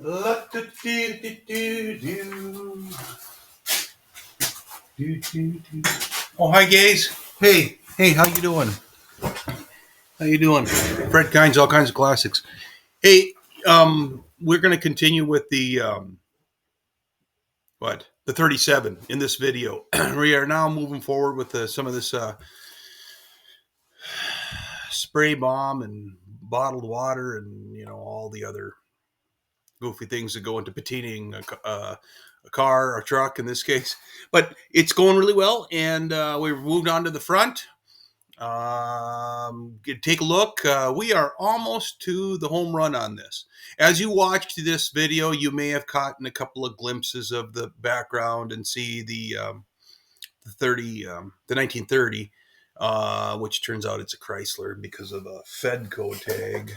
Oh, hi, guys. Hey, how you doing? How you doing? Fred Kinds, all kinds of classics. Hey, we're going to continue with the the 37 in this video. We are now moving forward with some of this spray bomb and bottled water and all the other goofy things that go into patinaing a car or truck in this case. But it's going really well, and we've moved on to the front. Take a look. We are almost to the home run on this. As you watched this video, you may have caught in a couple of glimpses of the background and see the 1930, which turns out it's a Chrysler because of a Fedco tag.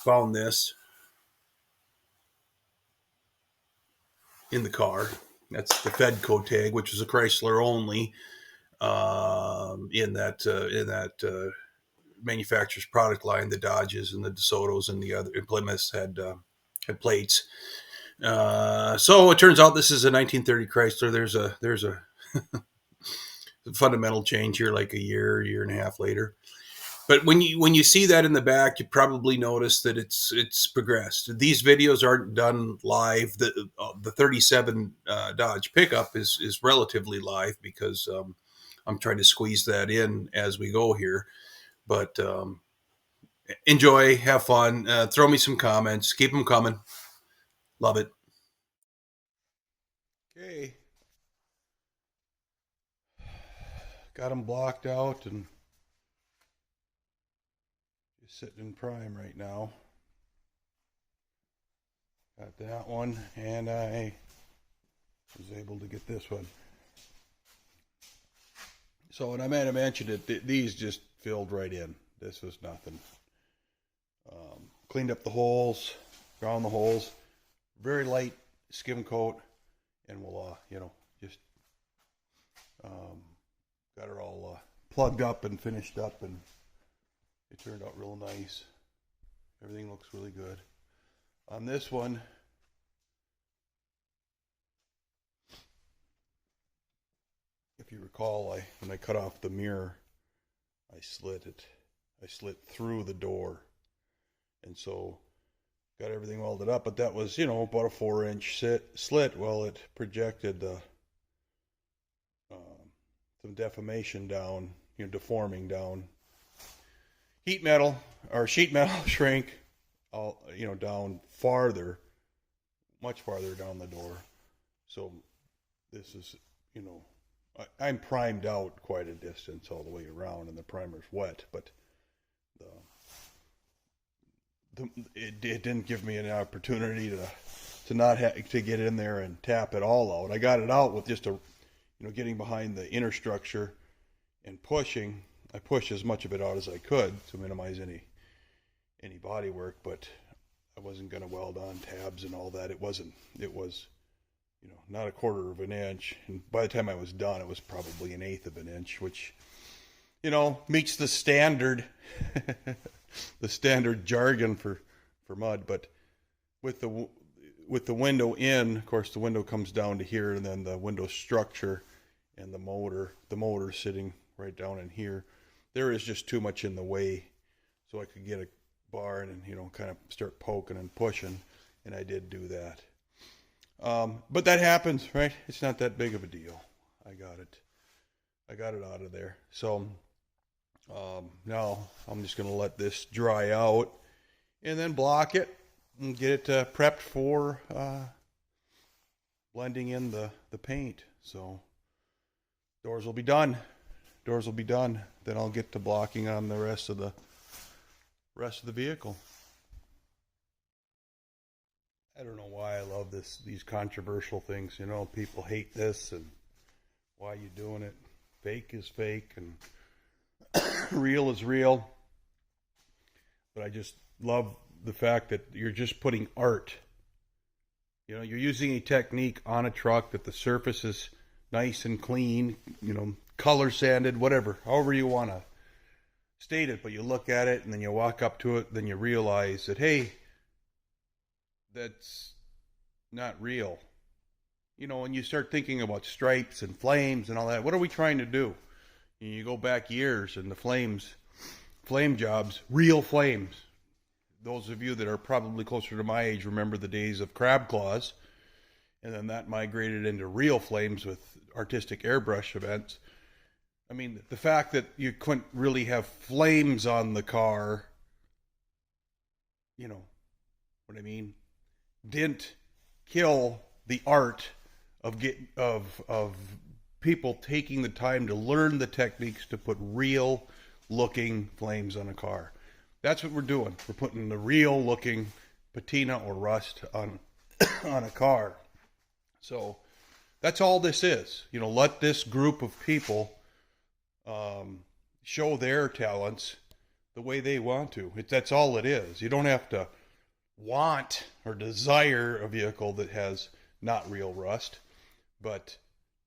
Found this in the car. That's the Fedco tag, which is a Chrysler only. In that manufacturer's product line, the Dodges and the DeSotos and the other Plymouths had plates. So it turns out this is a 1930 Chrysler. There's a fundamental change here, like a year and a half later. But when you see that in the back, you probably notice that it's progressed. These videos aren't done live. The 37 Dodge pickup is relatively live because I'm trying to squeeze that in as we go here. But enjoy, have fun, throw me some comments, keep them coming. Love it. Okay, got them blocked out and just sitting in prime right now. Got that one, and I was able to get this one. So, and I might have mentioned it, these just filled right in. This was nothing. Cleaned up the holes, ground the holes, very light skim coat, and we'll, just got her all plugged up and finished up, and it turned out real nice. Everything looks really good. On this one, if you recall, when I cut off the mirror, I slit it. I slit through the door, and so got everything welded up. But that was, about a 4-inch slit. Well, it projected some deformation down, deforming down. Sheet metal shrink, down farther, much farther down the door. So this is, I'm primed out quite a distance all the way around, and the primer's wet, but it didn't give me an opportunity to not to get in there and tap it all out. I got it out with just getting behind the inner structure and pushing. I pushed as much of it out as I could to minimize any body work, but I wasn't going to weld on tabs and all that. It was not a 1/4 of an inch, and by the time I was done, it was probably 1/8 of an inch, which meets the standard the standard jargon for mud. But with the window in, of course, the window comes down to here, and then the window structure and the motor sitting right down in here. There is just too much in the way, so I could get a bar and kind of start poking and pushing, and I did do that. But that happens, right? It's not that big of a deal. I got it out of there. So now I'm just going to let this dry out and then block it and get it prepped for blending in the paint. So doors will be done. Then I'll get to blocking on the rest of the vehicle. I don't know why I love these controversial things. People hate this, and why are you doing it? Fake is fake, and real is real. But I just love the fact that you're just putting art. You're using a technique on a truck that the surface is nice and clean, color sanded, whatever, however you want to state it. But you look at it, and then you walk up to it, then you realize that, hey, that's not real. You know, when you start thinking about stripes and flames and all that, what are we trying to do? You go back years and the flame jobs, real flames. Those of you that are probably closer to my age remember the days of crab claws, and then that migrated into real flames with artistic airbrush events. I mean, the fact that you couldn't really have flames on the car, you know what I mean, didn't kill the art of people taking the time to learn the techniques to put real looking flames on a car. That's what we're doing. We're putting the real looking patina or rust on on a car. So that's all this is. You know, let this group of people show their talents the way they want to. That's all it is. You don't have to want or desire a vehicle that has not real rust, but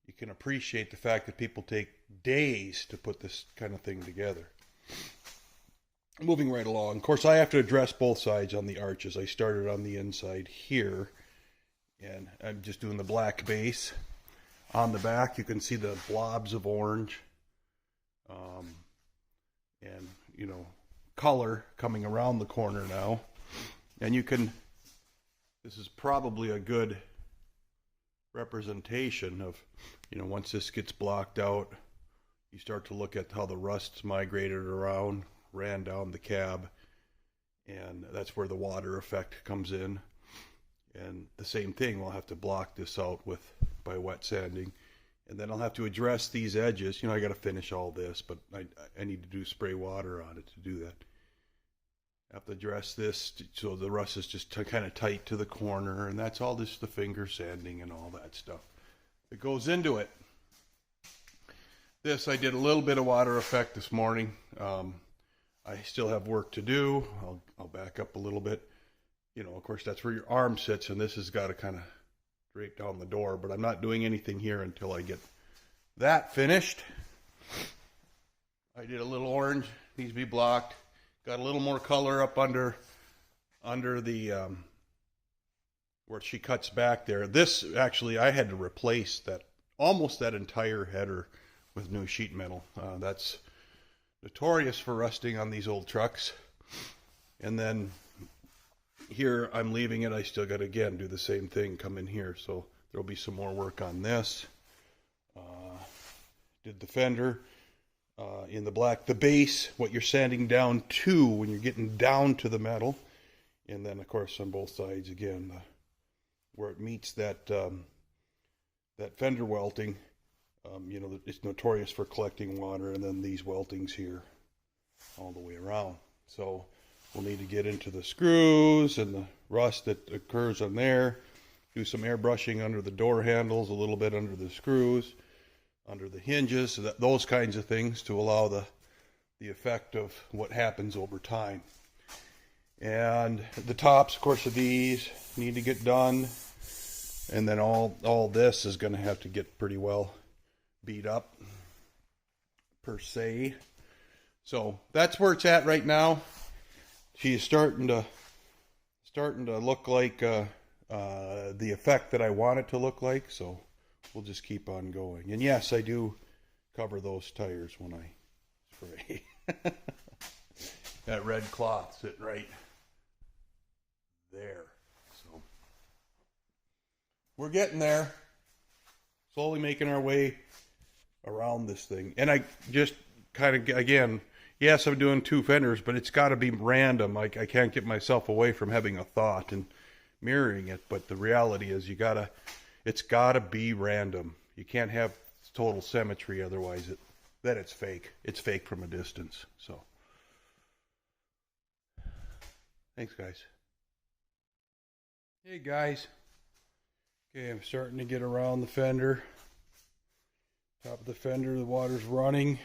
you can appreciate the fact that people take days to put this kind of thing together. Moving right along. Of course, I have to address both sides on the arches. I started on the inside here, and I'm just doing the black base. On the back, you can see the blobs of orange, and, you know, color coming around the corner now. And you can, this is probably a good representation of, you know, once this gets blocked out, you start to look at how the rust's migrated around, ran down the cab, and that's where the water effect comes in. And the same thing, we'll have to block this out by wet sanding, and then I'll have to address these edges. You know, I got to finish all this, but I need to do spray water on it to do that. I have to address this so the rust is just kind of tight to the corner, and that's all just the finger sanding and all that stuff that goes into it. This, I did a little bit of water effect this morning. I still have work to do. I'll back up a little bit. You know, of course, that's where your arm sits, and this has got to kind of drape down the door, but I'm not doing anything here until I get that finished. I did a little orange, needs to be blocked. Got a little more color up under the, where she cuts back there. This, actually, I had to replace almost that entire header with new sheet metal. That's notorious for rusting on these old trucks. And then here I'm leaving it. I still got to, again, do the same thing, come in here. So there'll be some more work on this. Did the fender in the black, the base, what you're sanding down to when you're getting down to the metal. And then, of course, on both sides, again, where it meets that fender welting, you know, it's notorious for collecting water, and then these weltings here all the way around. So we'll need to get into the screws and the rust that occurs on there, do some airbrushing under the door handles, a little bit under the screws, under the hinges, so those kinds of things to allow the effect of what happens over time. And the tops, of course, of these need to get done, and then all this is going to have to get pretty well beat up, per se. So that's where it's at right now. She's starting to look like the effect that I want it to look like. So we'll just keep on going. And yes, I do cover those tires when I spray. That red cloth sitting right there. So we're getting there. Slowly making our way around this thing. And I just kind of, again, yes, I'm doing two fenders, but it's got to be random. I can't get myself away from having a thought and mirroring it. But the reality is it's got to be random. You can't have total symmetry, otherwise then it's fake. It's fake from a distance. So thanks, guys. Hey, guys. Okay, I'm starting to get around the fender. Top of the fender, the water's running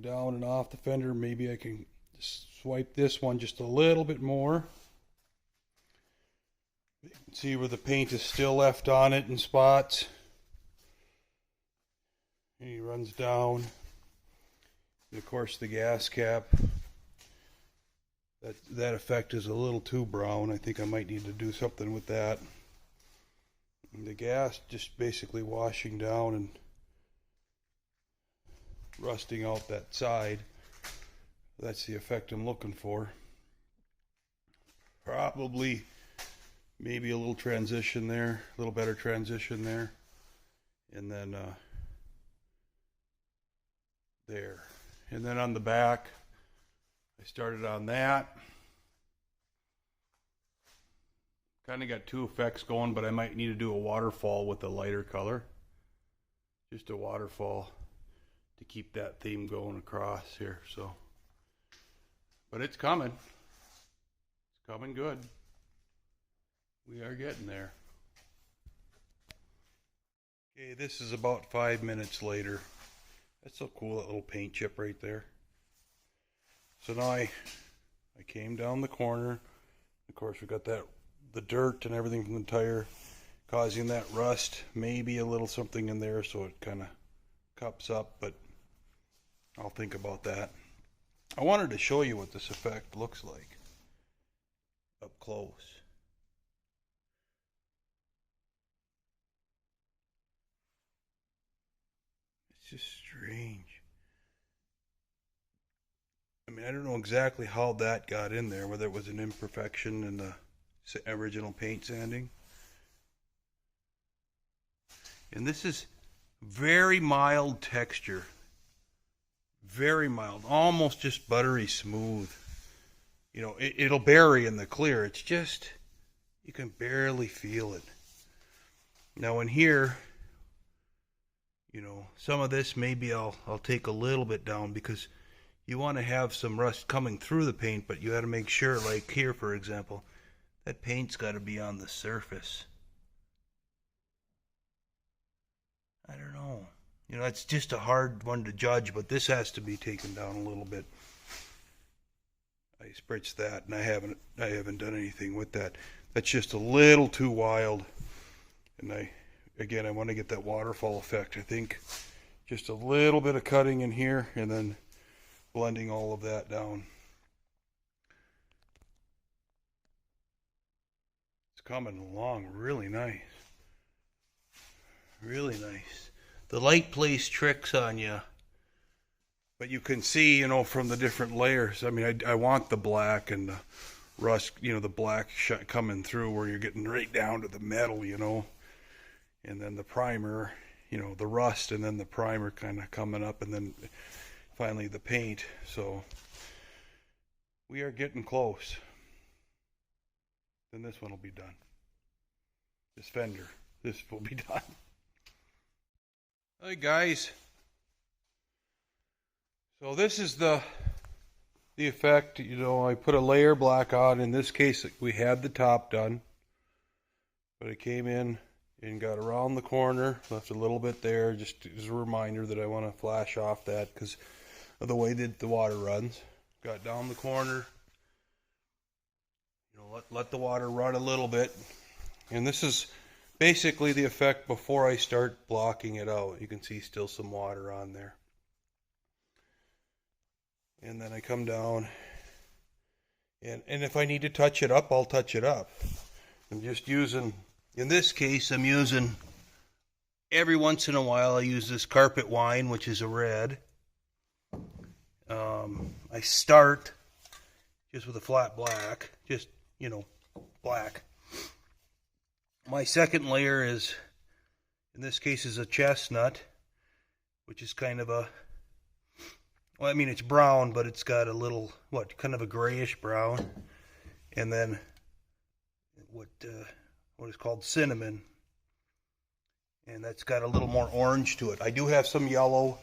down and off the fender. Maybe I can swipe this one just a little bit more. You can see where the paint is still left on it in spots. And he runs down. And of course, the gas cap. that effect is a little too brown. I think I might need to do something with that. And the gas just basically washing down and rusting out that side. That's the effect I'm looking for. Probably maybe a little transition there, a little better transition there, and then there. And then on the back, I started on that. Kind of got two effects going, but I might need to do a waterfall with a lighter color. Just a waterfall to keep that theme going across here. So, but it's coming. It's coming good. We are getting there. Okay, this is about 5 minutes later. That's so cool, that little paint chip right there. So now I came down the corner. Of course, we got the dirt and everything from the tire causing that rust. Maybe a little something in there so it kind of cups up, but I'll think about that. I wanted to show you what this effect looks like up close. It's just strange. I mean, I don't know exactly how that got in there, whether it was an imperfection in the original paint sanding. And this is very mild texture. Very mild, almost just buttery smooth. You know, it'll bury in the clear. It's just, you can barely feel it. Now in here, you know, some of this maybe I'll take a little bit down because you want to have some rust coming through the paint, but you got to make sure, like here for example, that paint's got to be on the surface. I don't know. You know, it's just a hard one to judge, but this has to be taken down a little bit. I spritzed that, and I haven't done anything with that. That's just a little too wild. And I want to get that waterfall effect. I think just a little bit of cutting in here, and then blending all of that down. It's coming along really nice. Really nice. The light plays tricks on you, but you can see, you know, from the different layers. I mean, I want the black and the rust, you know, the black coming through where you're getting right down to the metal, you know, and then the primer, you know, the rust, and then the primer kind of coming up, and then finally the paint. So we are getting close. Then this one will be done. This fender, this will be done. Hey guys, so this is the effect. You know, I put a layer black on. In this case, we had the top done, but I came in and got around the corner, left a little bit there, just as a reminder that I want to flash off that because of the way that the water runs. Got down the corner, you know, let the water run a little bit, and this is basically the effect before I start blocking it out. You can see still some water on there. And then I come down, and if I need to touch it up, I'll touch it up. I'm just using, in this case, I'm using, every once in a while I use this carpet wine, which is a red. I start just with a flat black, just, you know, black. My second layer is, in this case, is a chestnut, which is kind of a, well, I mean, it's brown, but it's got a little, kind of a grayish brown. And then what is called cinnamon. And that's got a little more orange to it. I do have some yellow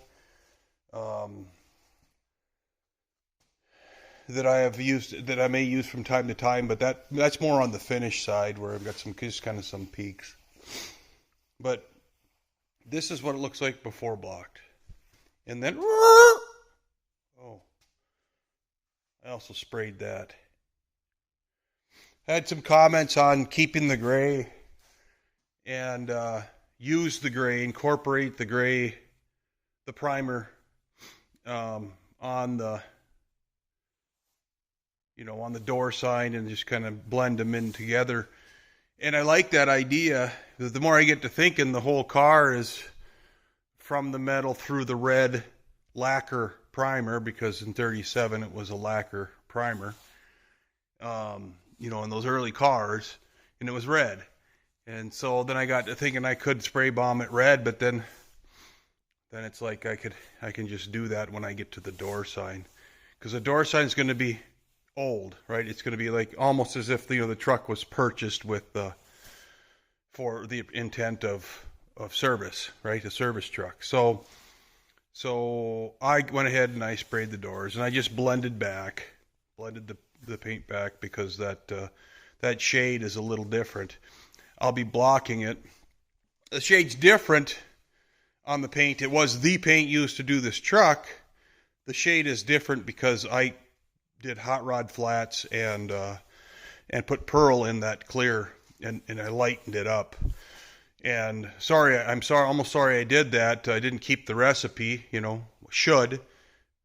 that I have used, that I may use from time to time, but that's more on the finish side where I've got some, just kind of some peaks. But this is what it looks like before blocked. And then, oh, I also sprayed that. I had some comments on keeping the gray and use the gray, incorporate the gray, the primer on the on the door sign and just kind of blend them in together. And I like that idea. The more I get to thinking, the whole car is from the metal through the red lacquer primer, because in 37 it was a lacquer primer, in those early cars, and it was red. And so then I got to thinking I could spray bomb it red, but then it's like I can just do that when I get to the door sign, because the door sign is going to be old, right? It's going to be like almost as if the truck was purchased with for the intent of service, right? A service truck. So I went ahead and I sprayed the doors, and I just blended the paint back, because that shade is a little different. I'll be blocking it. The shade's different on the paint. It was the paint used to do this truck. The shade is different because I did hot rod flats and put pearl in that clear, and I lightened it up. And almost sorry I did that. I didn't keep the recipe, should,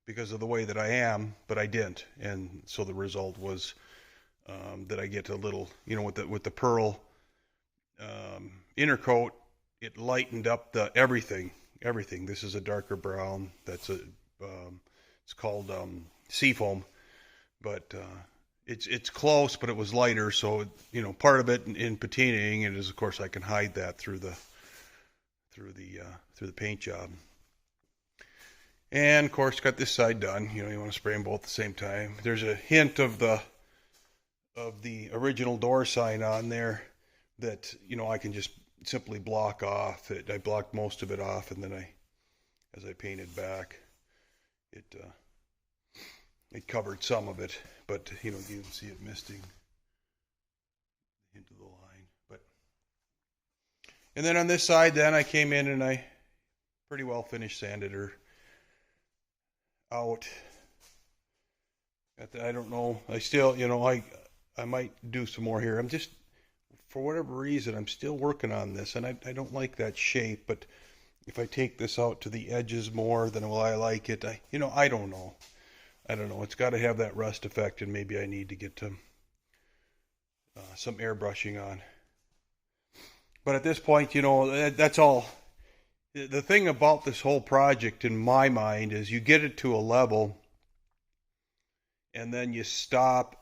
because of the way that I am, but I didn't. And so the result was that I get a little, with the pearl inner coat, it lightened up everything. This is a darker brown. It's called seafoam, but it's close, but it was lighter. So part of it in patinaing it is, of course, I can hide that through the paint job. And of course, got this side done. You want to spray them both at the same time. There's a hint of the original door sign on there that I can just simply block off. I blocked most of it off, and then as I painted back, it covered some of it, but you can see it misting into the line. And then on this side, then I came in and I pretty well finished sanded her out. I don't know. I still, I might do some more here. I'm just, for whatever reason, I'm still working on this, and I don't like that shape, but if I take this out to the edges more, then will I like it? I don't know. It's got to have that rust effect, and maybe I need to get some airbrushing on. But at this point, that's all. The thing about this whole project, in my mind, is you get it to a level, and then you stop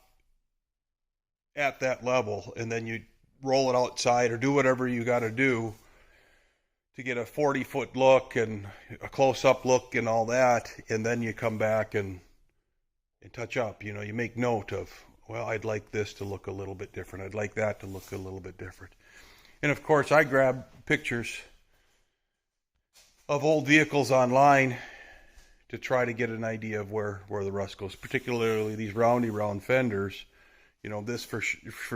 at that level, and then you roll it outside or do whatever you got to do to get a 40-foot look and a close-up look and all that, and then you come back and touch up. You make note of, well, I'd like this to look a little bit different. I'd like that to look a little bit different. And of course, I grab pictures of old vehicles online to try to get an idea of where the rust goes, particularly these roundy round fenders. This for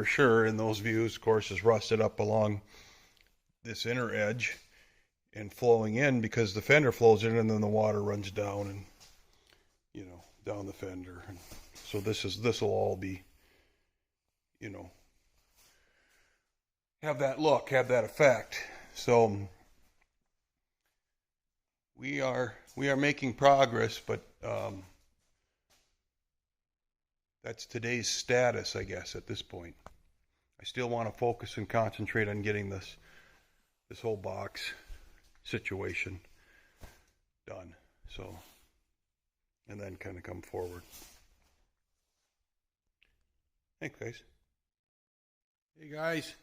sure in those views, of course, is rusted up along this inner edge and flowing in, because the fender flows in and then the water runs down and down the fender. And so this will all be have that look, have that effect. So we are making progress, but that's today's status, I guess, at this point. I still want to focus and concentrate on getting this whole box situation done. So, and then kind of come forward. Thanks, guys. Hey, guys.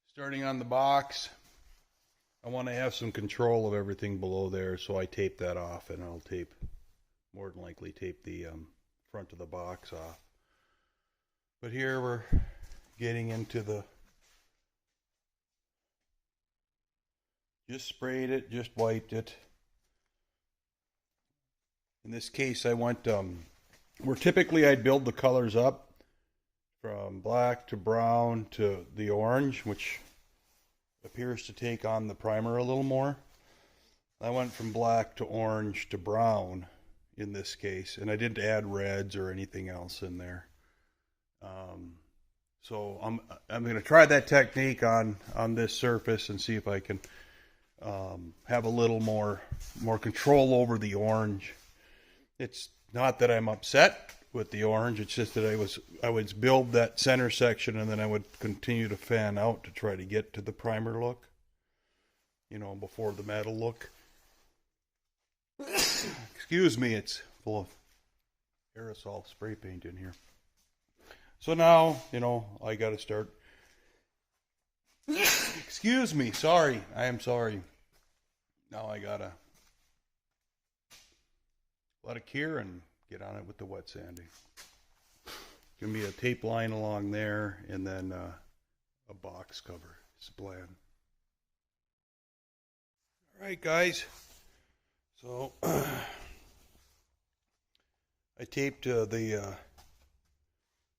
Starting on the box, I want to have some control of everything below there, so I tape that off, and I'll more than likely tape the front of the box off. But here we're getting into just sprayed it, just wiped it. In this case, I went where typically I'd build the colors up from black to brown to the orange, which appears to take on the primer a little more. I went from black to orange to brown in this case, and I didn't add reds or anything else in there. So I'm going to try that technique on this surface and see if I can have a little more control over the orange. It's not that I'm upset with the orange. It's just that I would build that center section and then I would continue to fan out to try to get to the primer look, before the metal look. Excuse me, it's full of aerosol spray paint in here. So now, I got to start. Excuse me, sorry. I am sorry. Now I got to let it cure and get on it with the wet sanding. Gonna be a tape line along there and then a box cover. It's the plan. All right, guys. So I taped the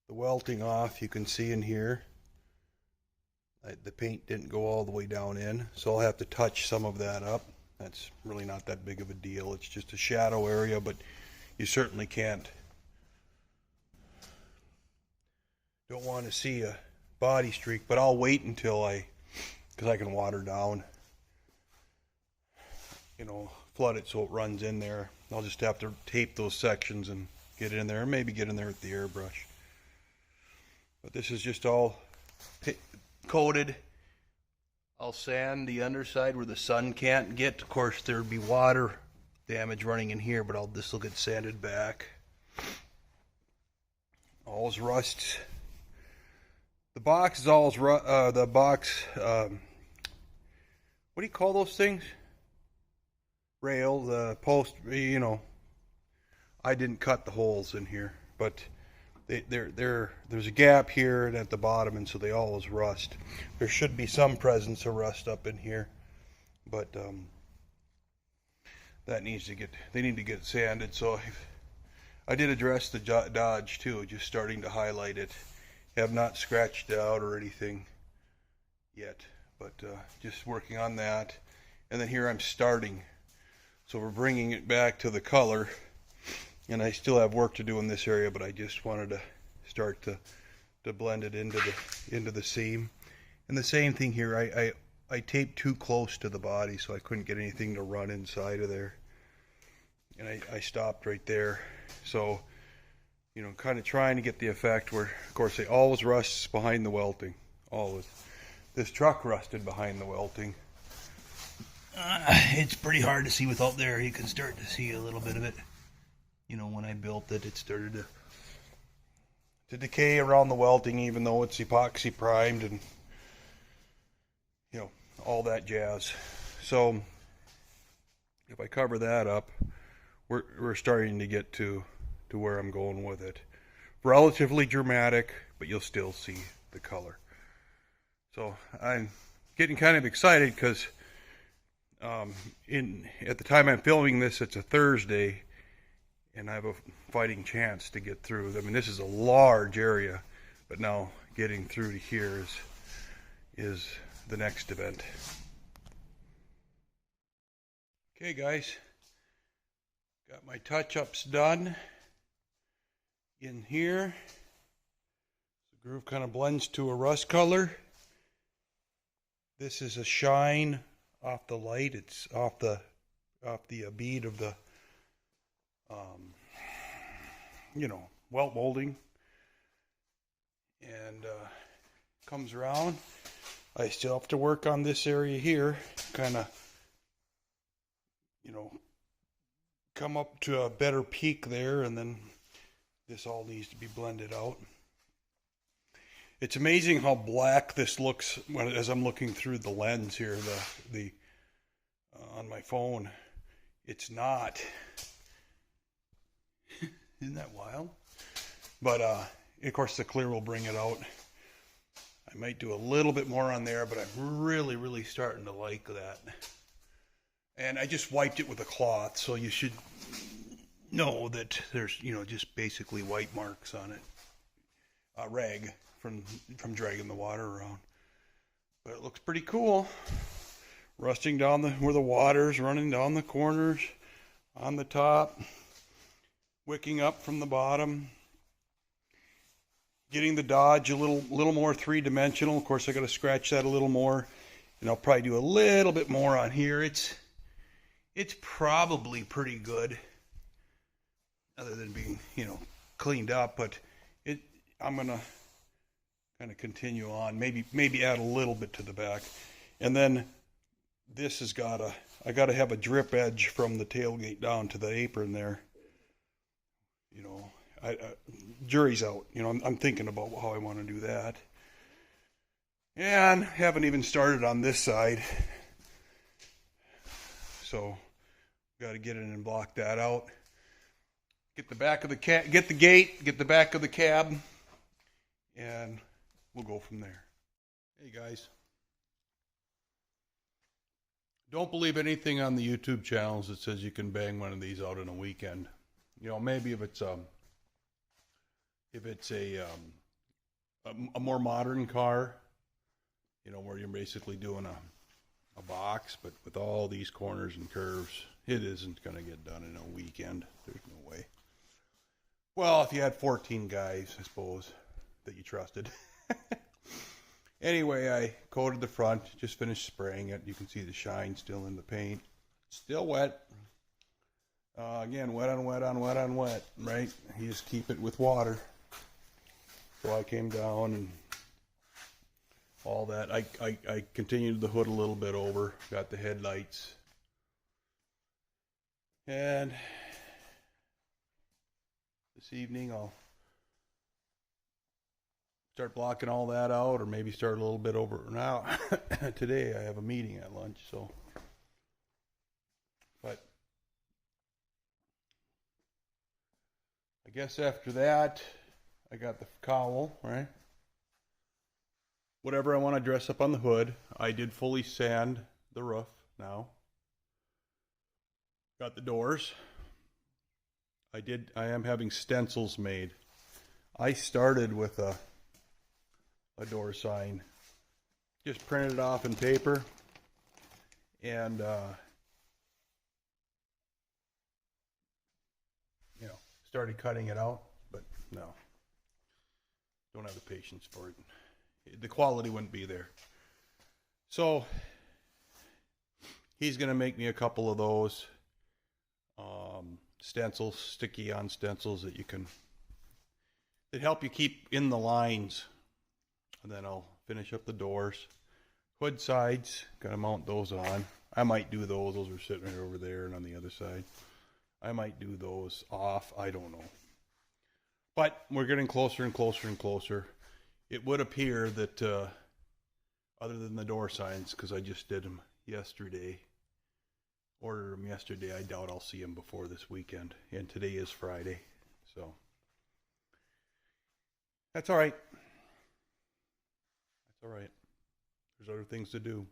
welting off. You can see in here the paint didn't go all the way down in, so I'll have to touch some of that up. That's really not that big of a deal. It's just a shadow area, but you certainly don't want to see a body streak, but I'll wait until because I can water down, flood it so it runs in there. I'll just have to tape those sections and get in there, and maybe get in there with the airbrush. But this is just all coated. I'll sand the underside where the sun can't get. Of course, there'd be water damage running in here, but this will get sanded back. All's rust. The box is all's the box. What do you call those things? Rail, the post. I didn't cut the holes in here, but there's a gap here and at the bottom, and so they always rust. There should be some presence of rust up in here, but they need to get sanded. So I did address the Dodge too, just starting to highlight it. Have not scratched it out or anything yet, but just working on that. And then here I'm starting, so we're bringing it back to the color. And I still have work to do in this area, but I just wanted to start to blend it into the seam. And the same thing here. I taped too close to the body, so I couldn't get anything to run inside of there. And I stopped right there. So, kind of trying to get the effect where, of course, it always rusts behind the welting. Always. This truck rusted behind the welting. It's pretty hard to see without there. You can start to see a little bit of it. When I built it, it started to decay around the welting, even though it's epoxy primed and all that jazz. So if I cover that up, we're starting to get to where I'm going with it. Relatively dramatic, but you'll still see the color. So I'm getting kind of excited because at the time I'm filming this, it's a Thursday. And I have a fighting chance to get through. I mean, this is a large area, but now getting through to here is the next event. Okay, guys, got my touch-ups done in here. The groove kind of blends to a rust color. This is a shine off the light. It's off the bead of the welt molding, and comes around. I still have to work on this area here, kind of come up to a better peak there, and then this all needs to be blended out. It's amazing how black this looks as I'm looking through the lens here, the on my phone. It's not. Isn't that wild? But of course the clear will bring it out. I might do a little bit more on there, but I'm really starting to like that. And I just wiped it with a cloth, so you should know that there's just basically white marks on it. Rag from dragging the water around. But it looks pretty cool. Rusting down where the water's running down the corners, on the top. Wicking up from the bottom, getting the Dodge a little more three-dimensional. Of course, I got to scratch that a little more, and I'll probably do a little bit more on here. It's probably pretty good. other than being, cleaned up. But I'm gonna kind of continue on, maybe add a little bit to the back, and then this has I gotta have a drip edge from the tailgate down to the apron there. Jury's out. I'm thinking about how I want to do that, and haven't even started on this side. So, got to get in and block that out. Get the back of the get the gate, get the back of the cab, and we'll go from there. Hey guys, don't believe anything on the YouTube channels that says you can bang one of these out in a weekend. Maybe if it's a more modern car, where you're basically doing a box, but with all these corners and curves, it isn't going to get done in a weekend. There's no way. Well, if you had 14 guys, I suppose, that you trusted. Anyway, I coated the front, just finished spraying it. You can see the shine still in the paint. Still wet. Again, wet on wet on wet on wet, right? You just keep it with water. So I came down and all that. I continued the hood a little bit over, got the headlights. And this evening I'll start blocking all that out, or maybe start a little bit over now. Today I have a meeting at lunch, so. But I guess after that, I got the cowl, right? Whatever I want to dress up on the hood. I did fully sand the roof now. Got the doors. I am having stencils made. I started with a door sign. Just printed it off in paper and started cutting it out, but no. Don't have the patience for it. The quality wouldn't be there. So he's going to make me a couple of those stencils, sticky on stencils that help you keep in the lines. And then I'll finish up the doors. Hood sides, got to mount those on. I might do those. Those are sitting right over there and on the other side. I might do those off. I don't know. But we're getting closer and closer and closer. It would appear that other than the door signs, because I just did them yesterday, ordered them yesterday, I doubt I'll see them before this weekend. And today is Friday. So that's all right. That's all right. There's other things to do.